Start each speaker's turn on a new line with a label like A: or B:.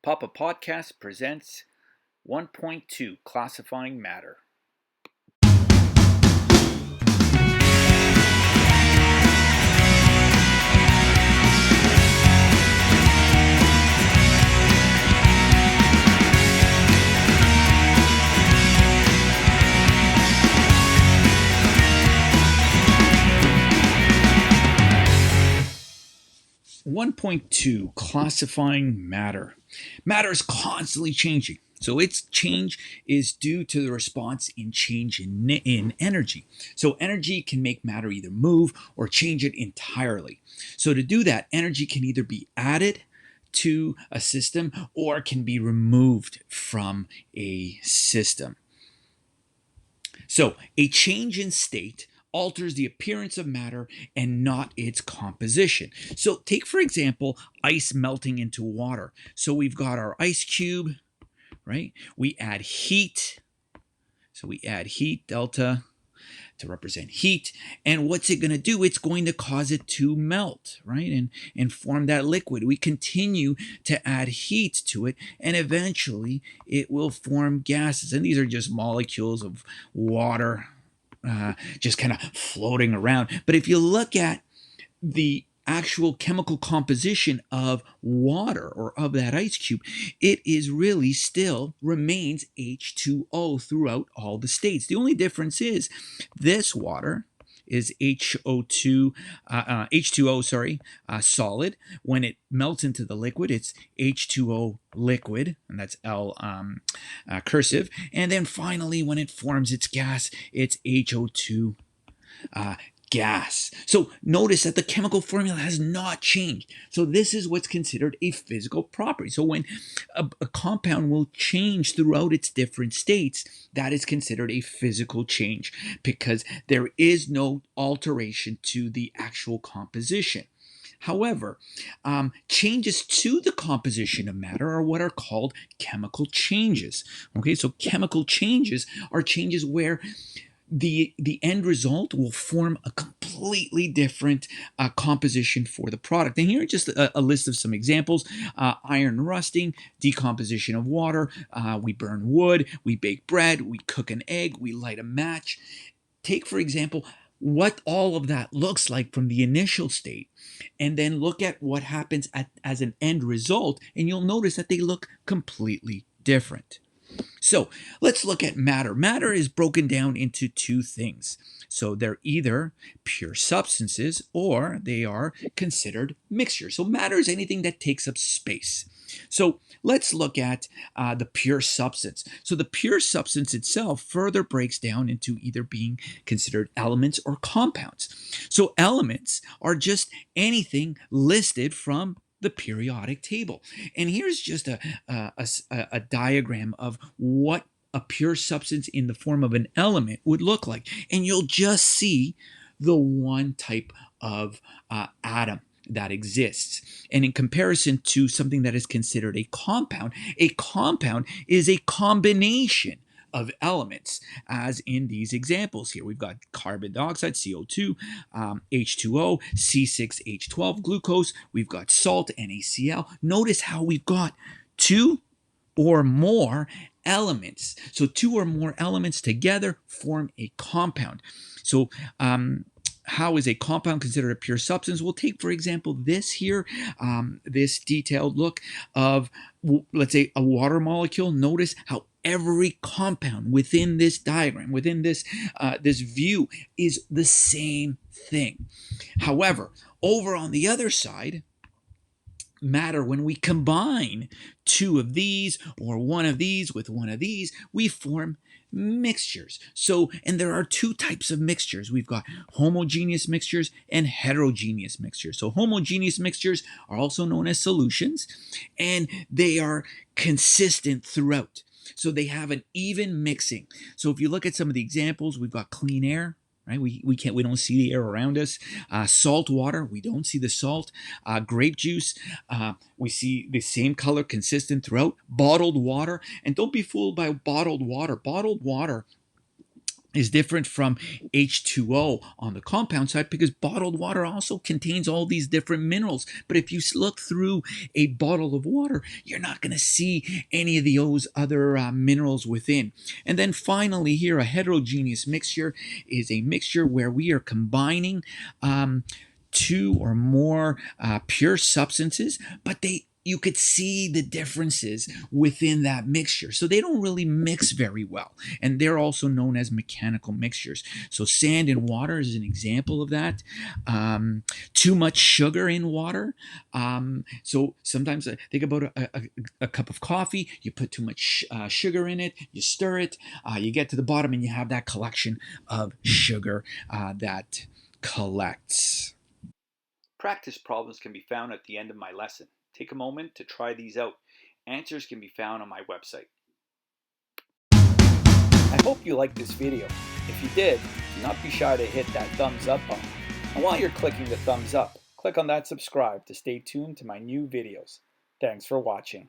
A: Papa Podcast presents 1.2 Classifying Matter. Classifying matter. Matter is constantly changing. So its change is due to the response in change in energy. So energy can make matter either move or change it entirely. So to do that, energy can either be added to a system or can be removed from a system. So a change in state alters the appearance of matter and not its composition. So take, for example, ice melting into water. So we've got our ice cube, right? We add heat. So we add heat, delta, to represent heat. And what's it going to do? It's going to cause it to melt, right? And form that liquid. We continue to add heat to it, and eventually it will form gases. And these are just molecules of water just kind of floating around. But if you look at the actual chemical composition of water or of that ice cube, it is really still remains H2O throughout all the states. The only difference is this water is H2O, solid. When it melts into the liquid, it's H2O liquid, and that's L cursive. And then finally, when it forms its gas, it's HO2 gas. So notice that the chemical formula has not changed. So this is what's considered a physical property. So when a compound will change throughout its different states, that is considered a physical change because there is no alteration to the actual composition. However, changes to the composition of matter are what are called chemical changes. Okay, so chemical changes are changes where the end result will form a completely different composition for the product. And here are just a list of some examples. Iron rusting, decomposition of water, we burn wood, we bake bread, we cook an egg, we light a match. Take, for example, what all of that looks like from the initial state, and then look at what happens as an end result, and you'll notice that they look completely different. So let's look at matter. Matter is broken down into two things. So they're either pure substances or they are considered mixtures. So matter is anything that takes up space. So let's look at the pure substance. So the pure substance itself further breaks down into either being considered elements or compounds. So elements are just anything listed from the periodic table. And here's just a diagram of what a pure substance in the form of an element would look like. And you'll just see the one type of atom that exists. And in comparison to something that is considered a compound is a combination of elements, as in these examples here. We've got carbon dioxide, CO2, H2O, C6H12, glucose. We've got salt, NaCl. Notice how we've got two or more elements. So two or more elements together form a compound. So how is a compound considered a pure substance? We'll take, for example, this here, this detailed look of, let's say, a water molecule. Notice how every compound within this diagram, within this view, is the same thing. However, over on the other side, matter, when we combine two of these or one of these with one of these, we form mixtures. So, and there are two types of mixtures. We've got homogeneous mixtures and heterogeneous mixtures. So homogeneous mixtures are also known as solutions, and they are consistent throughout. So they have an even mixing. So if you look at some of the examples, we've got clean air, right? We don't see the air around us. Salt water, we don't see the salt. Grape juice, we see the same color consistent throughout. Bottled water, and don't be fooled by bottled water. Bottled water is different from H2O on the compound side because bottled water also contains all these different minerals. But if you look through a bottle of water, you're not going to see any of those other minerals within. And then finally here, a heterogeneous mixture is a mixture where we are combining two or more pure substances, but you could see the differences within that mixture. So they don't really mix very well. And they're also known as mechanical mixtures. So sand and water is an example of that. Too much sugar in water. So sometimes think about a cup of coffee. You put too much sugar in it. You stir it. You get to the bottom and you have that collection of sugar that collects.
B: Practice problems can be found at the end of my lesson. Take a moment to try these out. Answers can be found on my website. I hope you liked this video. If you did, do not be shy to hit that thumbs up button. And while you're clicking the thumbs up, click on that subscribe to stay tuned to my new videos. Thanks for watching.